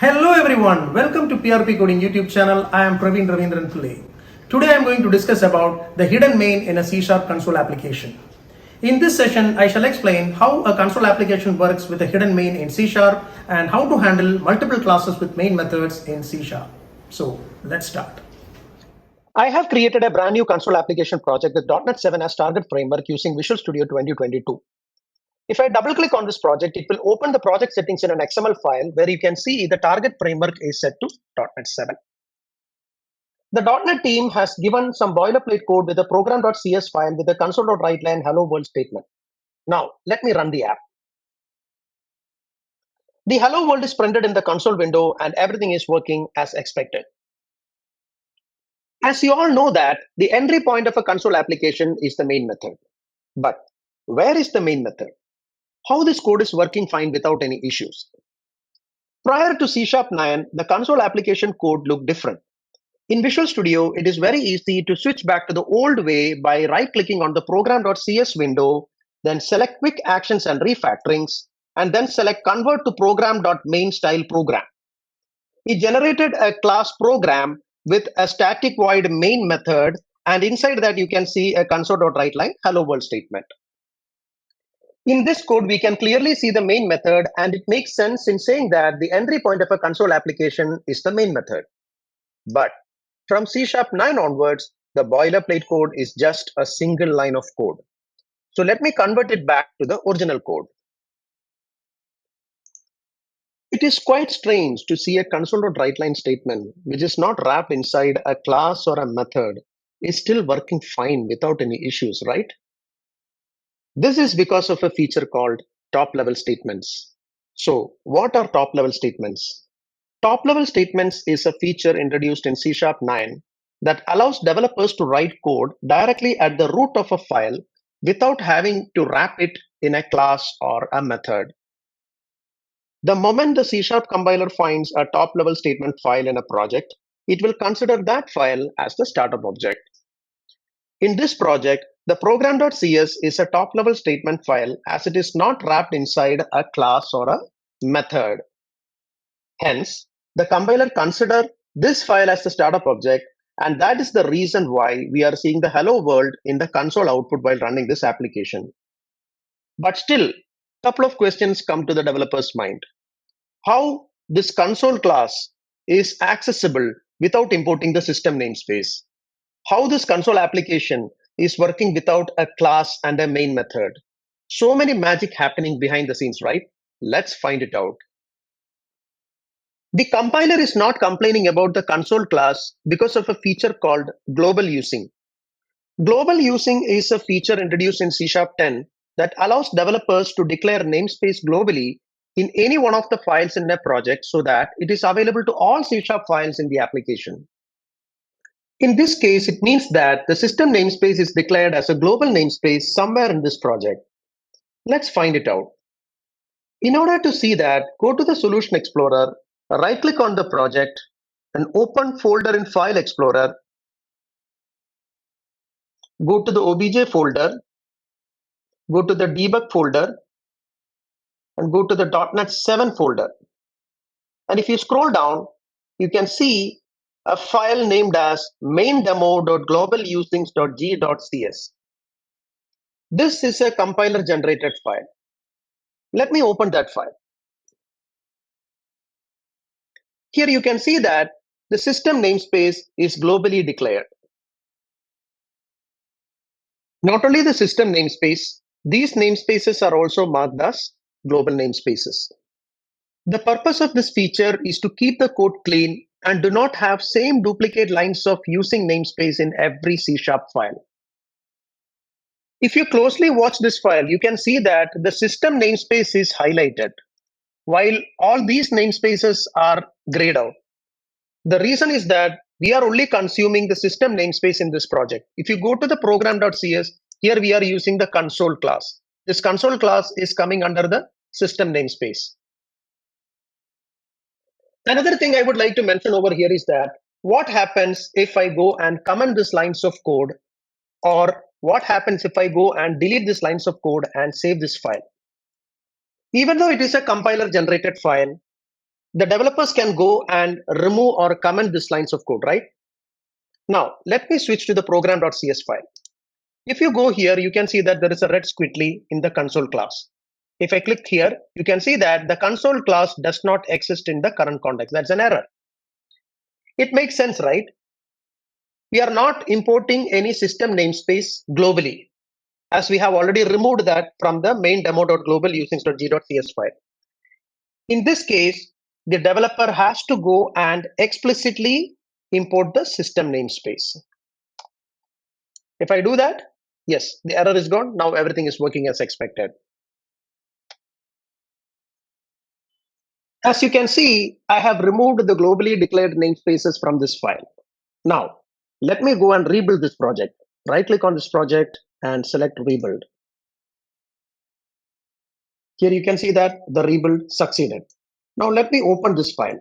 Hello everyone, welcome to PRP Coding YouTube channel. I am Raveendran Pillai. Today I am going to discuss about the hidden main in a C# console application. In this session, I shall explain how a console application works with a hidden main in C# and how to handle multiple classes with main methods in C#. So let's start. I have created a brand new console application project with .NET 7 as target framework using Visual Studio 2022. If I double click on this project, it will open the project settings in an XML file where you can see the target framework is set to .NET 7. The .NET team has given some boilerplate code with a program.cs file with a console.writeline hello world statement. Now, let me run the app. The hello world is printed in the console window and everything is working as expected. As you all know that the entry point of a console application is the main method. But where is the main method? How this code is working fine without any issues. Prior to C# 9, the console application code looked different. In Visual Studio, it is very easy to switch back to the old way by right-clicking on the program.cs window, then select Quick Actions and Refactorings, and then select Convert to program.main style program. It generated a class program with a static void main method, and inside that you can see a console.writeline hello world statement. In this code, we can clearly see the main method, and it makes sense in saying that the entry point of a console application is the main method. But from C# 9 onwards, the boilerplate code is just a single line of code. So let me convert it back to the original code. It is quite strange to see a console.writeline statement, which is not wrapped inside a class or a method, is still working fine without any issues, right? This is because of a feature called top-level statements. So what are top-level statements? Top-level statements is a feature introduced in C# 9 that allows developers to write code directly at the root of a file without having to wrap it in a class or a method. The moment the C# compiler finds a top-level statement file in a project, it will consider that file as the startup object. In this project, the program.cs is a top-level statement file as it is not wrapped inside a class or a method. Hence, the compiler considers this file as the startup object, and that is the reason why we are seeing the hello world in the console output while running this application. But still, a couple of questions come to the developer's mind. How this console class is accessible without importing the system namespace? How this console application is working without a class and a main method? So many magic happening behind the scenes, right? Let's find it out. The compiler is not complaining about the console class because of a feature called global using. Global using is a feature introduced in C# 10 that allows developers to declare namespace globally in any one of the files in a project so that it is available to all C# files in the application. In this case, it means that the system namespace is declared as a global namespace somewhere in this project. Let's find it out. In order to see that, go to the Solution Explorer, right-click on the project, and open folder in File Explorer. Go to the OBJ folder, go to the Debug folder, and go to the .NET 7 folder. And if you scroll down, you can see a file named as maindemo.globalusings.g.cs. This is a compiler-generated file. Let me open that file. Here you can see that the system namespace is globally declared. Not only the system namespace, these namespaces are also marked as global namespaces. The purpose of this feature is to keep the code clean and do not have same duplicate lines of using namespace in every C# file. If you closely watch this file, you can see that the system namespace is highlighted, while all these namespaces are grayed out. The reason is that we are only consuming the system namespace in this project. If you go to the program.cs, here we are using the console class. This console class is coming under the system namespace. Another thing I would like to mention over here is that what happens if I go and comment these lines of code, or what happens if I go and delete these lines of code and save this file? Even though it is a compiler generated file, the developers can go and remove or comment these lines of code, right? Now, let me switch to the program.cs file. If you go here, you can see that there is a red squiggly in the console class. If I click here, you can see that the console class does not exist in the current context. That's an error. It makes sense, right? We are not importing any system namespace globally, as we have already removed that from the main demo.global using.g.cs file. In this case, the developer has to go and explicitly import the system namespace. If I do that, yes, the error is gone. Now everything is working as expected. As you can see, I have removed the globally declared namespaces from this file. Now, let me go and rebuild this project. Right click on this project and select rebuild. Here you can see that the rebuild succeeded. Now let me open this file.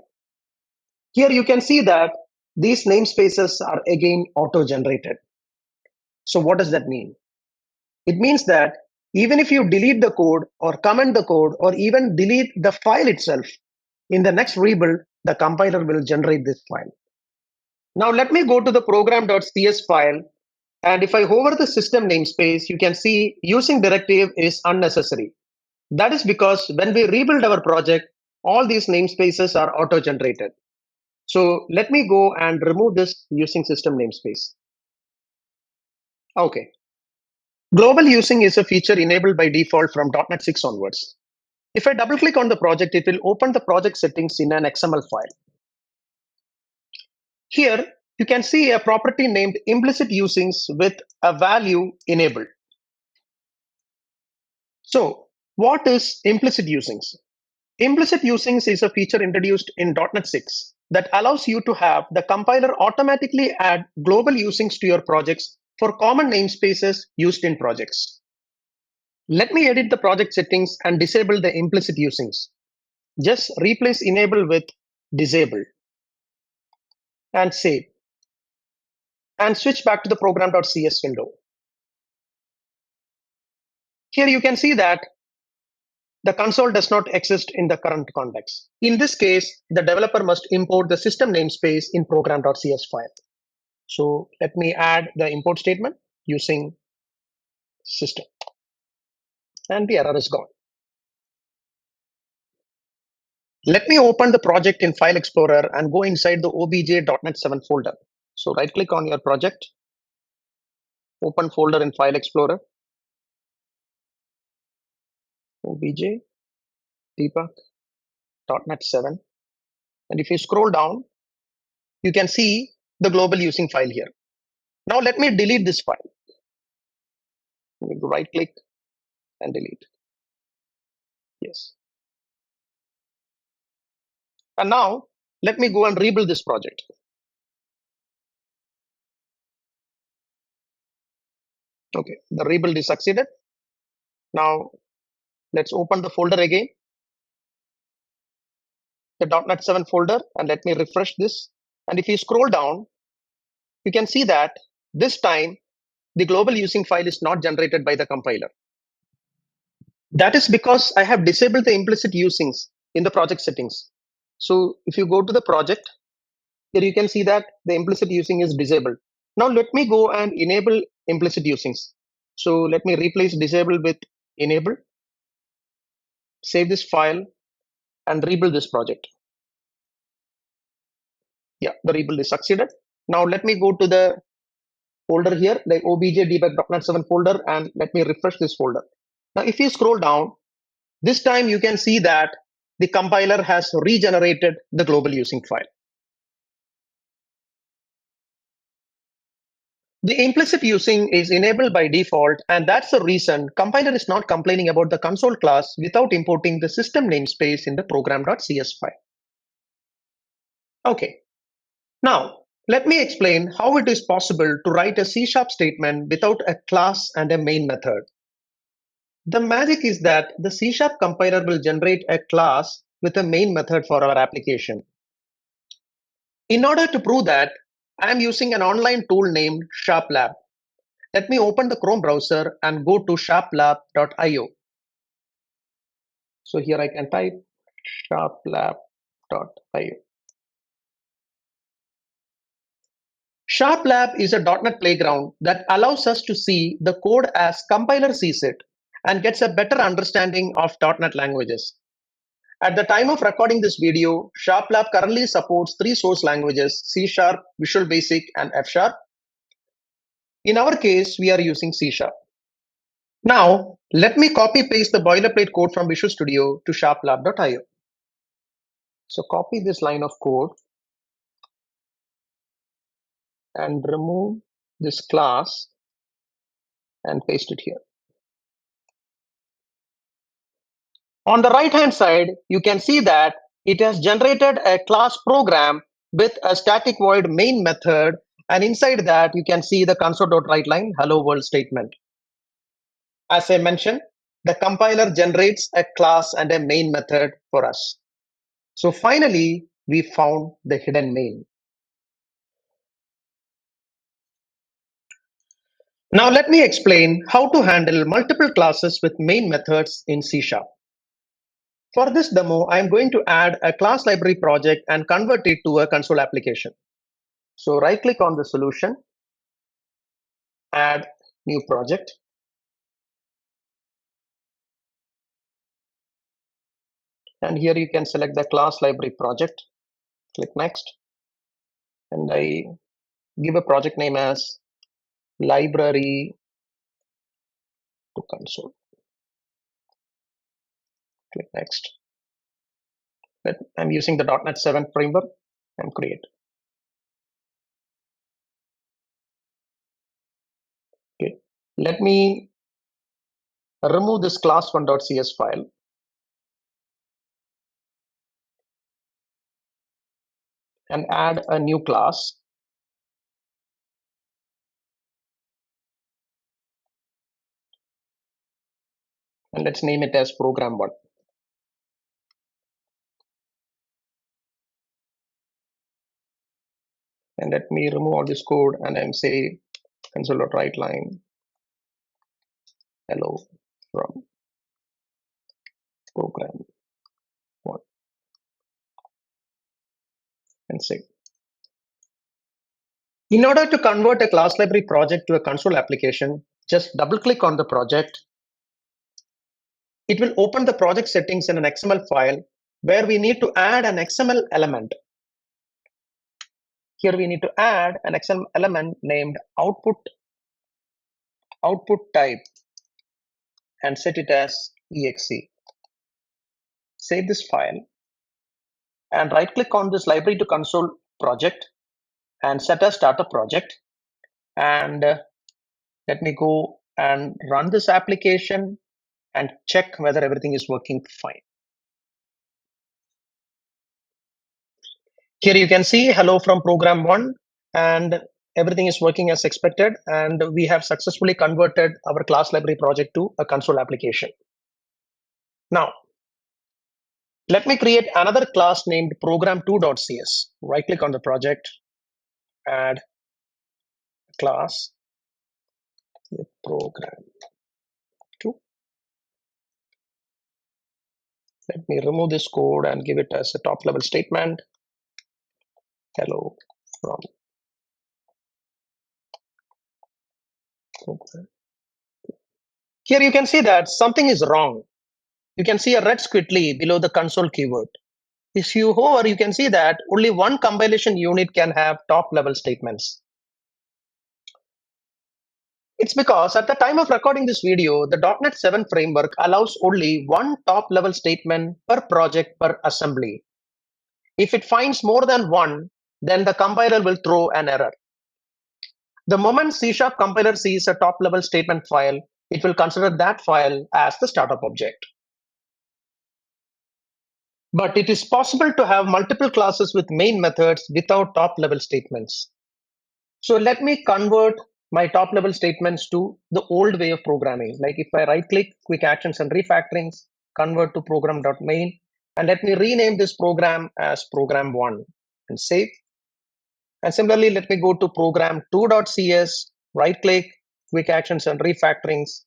Here you can see that these namespaces are again auto-generated. So what does that mean? It means that even if you delete the code or comment the code or even delete the file itself, in the next rebuild, the compiler will generate this file. Now let me go to the program.cs file, and if I hover the system namespace, you can see using directive is unnecessary. That is because when we rebuild our project, all these namespaces are auto-generated. So let me go and remove this using system namespace. Okay. Global using is a feature enabled by default from .NET 6 onwards. If I double click on the project, it will open the project settings in an XML file. Here, you can see a property named implicit usings with a value enabled. So what is implicit usings? Implicit usings is a feature introduced in .NET 6 that allows you to have the compiler automatically add global usings to your projects for common namespaces used in projects. Let me edit the project settings and disable the implicit usings. Just replace enable with disable and save. And switch back to the program.cs window. Here you can see that the console does not exist in the current context. In this case, the developer must import the system namespace in program.cs file. So let me add the import statement using system. And the error is gone. Let me open the project in File Explorer and go inside the obj.NET 7 folder. So right click on your project, open folder in File Explorer, obj, debug.NET 7. And if you scroll down, you can see the global using file here. Now let me delete this file. Right click and delete. Yes. And now let me go and rebuild this project. Okay, the rebuild is succeeded. Now let's open the folder again, the .NET 7 folder, and let me refresh this. And if you scroll down, you can see that this time the global using file is not generated by the compiler. That is because I have disabled the implicit usings in the project settings. So if you go to the project, here you can see that the implicit using is disabled. Now let me go and enable implicit usings. So let me replace disable with enable, save this file, and rebuild this project. Yeah, the rebuild is succeeded. Now let me go to the folder here, the obj debug.NET 7 folder, and let me refresh this folder. Now if you scroll down, this time you can see that the compiler has regenerated the global using file. The implicit using is enabled by default, and that's the reason compiler is not complaining about the console class without importing the system namespace in the program.cs file. Okay, now let me explain how it is possible to write a C# statement without a class and a main method. The magic is that the C# compiler will generate a class with a main method for our application. In order to prove that, I am using an online tool named SharpLab. Let me open the Chrome browser and go to sharplab.io. So here I can type sharplab.io. SharpLab is a .NET playground that allows us to see the code as compiler sees it and gets a better understanding of .NET languages. At the time of recording this video, SharpLab currently supports three source languages: C#, Visual Basic, and F#. In our case, we are using C#. Now, let me copy paste the boilerplate code from Visual Studio to sharplab.io. So copy this line of code and remove this class and paste it here. On the right hand side, you can see that it has generated a class program with a static void main method, and inside that you can see the console.writeLine hello world statement. As I mentioned, the compiler generates a class and a main method for us. So finally, we found the hidden main. Now let me explain how to handle multiple classes with main methods in C#. For this demo, I'm going to add a class library project and convert it to a console application. So right click on the solution, add new project. And here you can select the class library project, click next. And I give a project name as library to console. Click next. I'm using the .NET 7 framework and create. Okay. Let me remove this class1.cs file. And add a new class. And let's name it as program1. And let me remove all this code and then say console.writeLine hello from program1 and save. In order to convert a class library project to a console application, just double click on the project. It will open the project settings in an XML file where we need to add an XML element. Here we need to add an XML element named output type and set it as exe. Save this file and right click on this library to console project and set as startup project. And let me go and run this application and check whether everything is working fine. Here you can see hello from program1 and everything is working as expected, and we have successfully converted our class library project to a console application. Now, let me create another class named program2.cs. Right click on the project, add class with program2. Let me remove this code and give it as a top level statement. Hello from program. Here you can see that something is wrong. You can see a red squiggly below the console keyword. If you hover, you can see that only one compilation unit can have top level statements. It's because at the time of recording this video, the .NET 7 framework allows only one top level statement per project per assembly. If it finds more than one, then the compiler will throw an error. The moment C# compiler sees a top level statement file, it will consider that file as the startup object. But it is possible to have multiple classes with main methods without top level statements. So let me convert my top level statements to the old way of programming. Like if I right click, quick actions and refactorings, convert to program.main, and let me rename this program as program1 and save. And similarly, let me go to program2.cs, right click, quick actions and refactorings,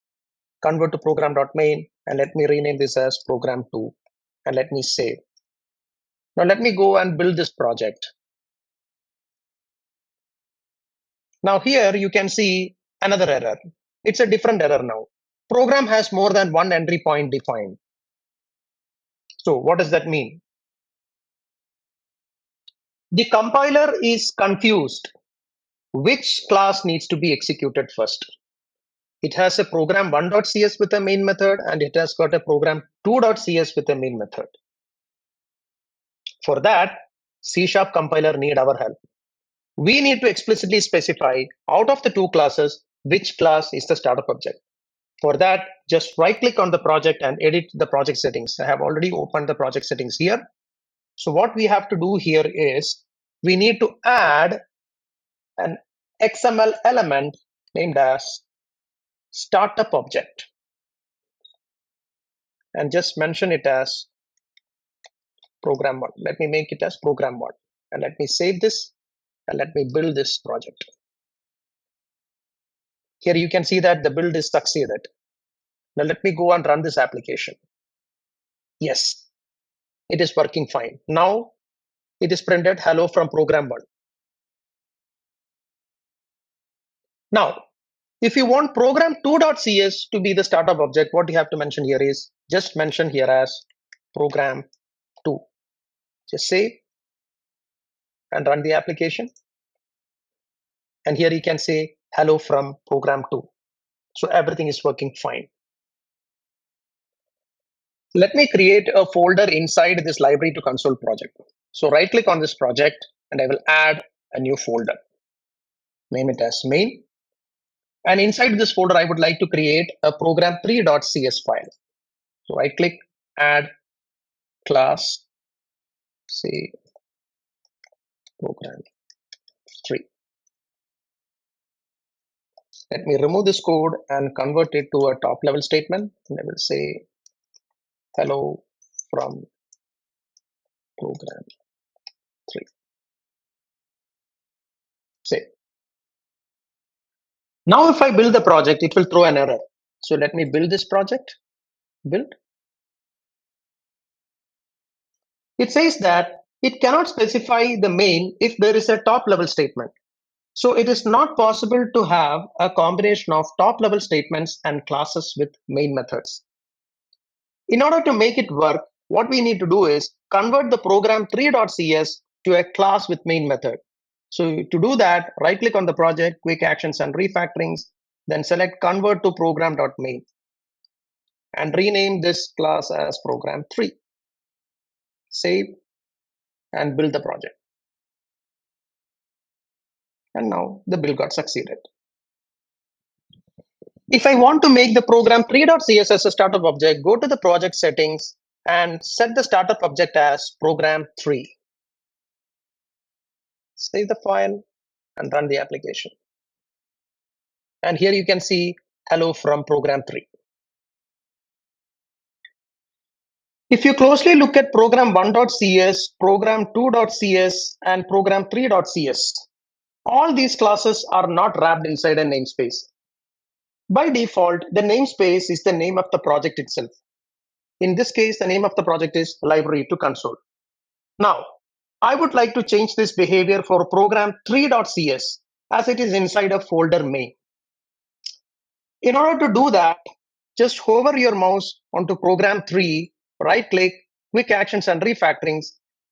convert to program.main, and let me rename this as program2 and let me save. Now let me go and build this project. Now here you can see another error. It's a different error now. Program has more than one entry point defined. So what does that mean? The compiler is confused which class needs to be executed first. It has a program 1.cs with a main method, and it has got a program 2.cs with a main method. For that, C# compiler need our help. We need to explicitly specify out of the two classes which class is the startup object. For that, just right click on the project and edit the project settings. I have already opened the project settings here. So what we have to do here is we need to add an XML element named as startup object and just mention it as program one. Let me make it as program one and let me save this and let me build this project. Here you can see that the build is succeeded. Now let me go and run this application. Yes, it is working fine. Now it is printed hello from program one. Now, if you want program 2.cs to be the startup object, what you have to mention here is just mention here as program 2. Just save and run the application. And here you can say hello from program 2. So everything is working fine. Let me create a folder inside this library to console project. So right click on this project and I will add a new folder. Name it as main. And inside this folder, I would like to create a program3.cs file. So right click, add class, say program3. Let me remove this code and convert it to a top level statement. And I will say hello from program3. Say. Now if I build the project, it will throw an error. So let me build this project. Build. It says that it cannot specify the main if there is a top level statement. So it is not possible to have a combination of top level statements and classes with main methods. In order to make it work, what we need to do is convert the program3.cs to a class with main method. So to do that, right click on the project, quick actions and refactorings, then select convert to program.main and rename this class as program3. Save and build the project. And now the build got succeeded. If I want to make the program 3.cs as a startup object, go to the project settings and set the startup object as program 3. Save the file and run the application. And here you can see hello from program 3. If you closely look at program 1.cs, program 2.cs, and program 3.cs, all these classes are not wrapped inside a namespace. By default, the namespace is the name of the project itself. In this case, the name of the project is library to console. Now, I would like to change this behavior for program 3.cs as it is inside a folder main. In order to do that, just hover your mouse onto program 3, right click, quick actions and refactorings,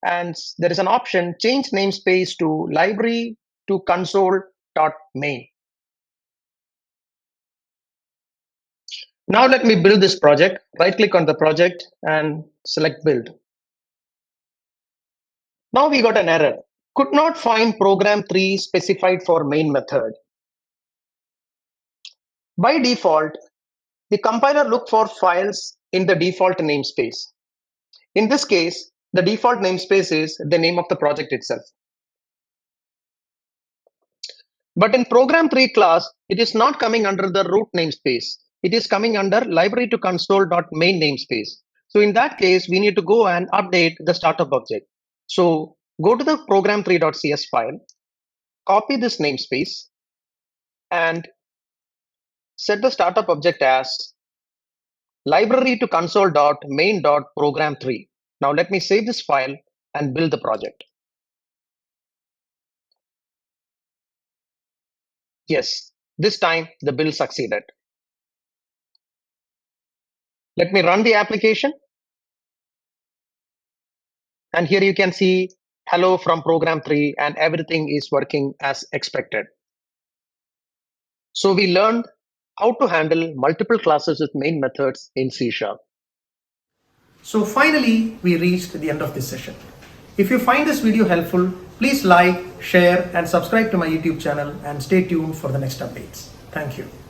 and there is an option change namespace to library to console.main. Now let me build this project. Right click on the project and select build. Now we got an error. Could not find program 3 specified for main method. By default, the compiler look for files in the default namespace. In this case, the default namespace is the name of the project itself. But in program 3 class, it is not coming under the root namespace. It is coming under library to console.main namespace. So in that case, we need to go and update the startup object. So go to the program3.cs file, copy this namespace, and set the startup object as library to console.main.program3. Now let me save this file and build the project. Yes, this time the build succeeded. Let me run the application. And here you can see hello from program 3 and everything is working as expected. So we learned how to handle multiple classes with main methods in C#. So finally, we reached the end of this session. If you find this video helpful, please like, share and subscribe to my YouTube channel and stay tuned for the next updates. Thank you.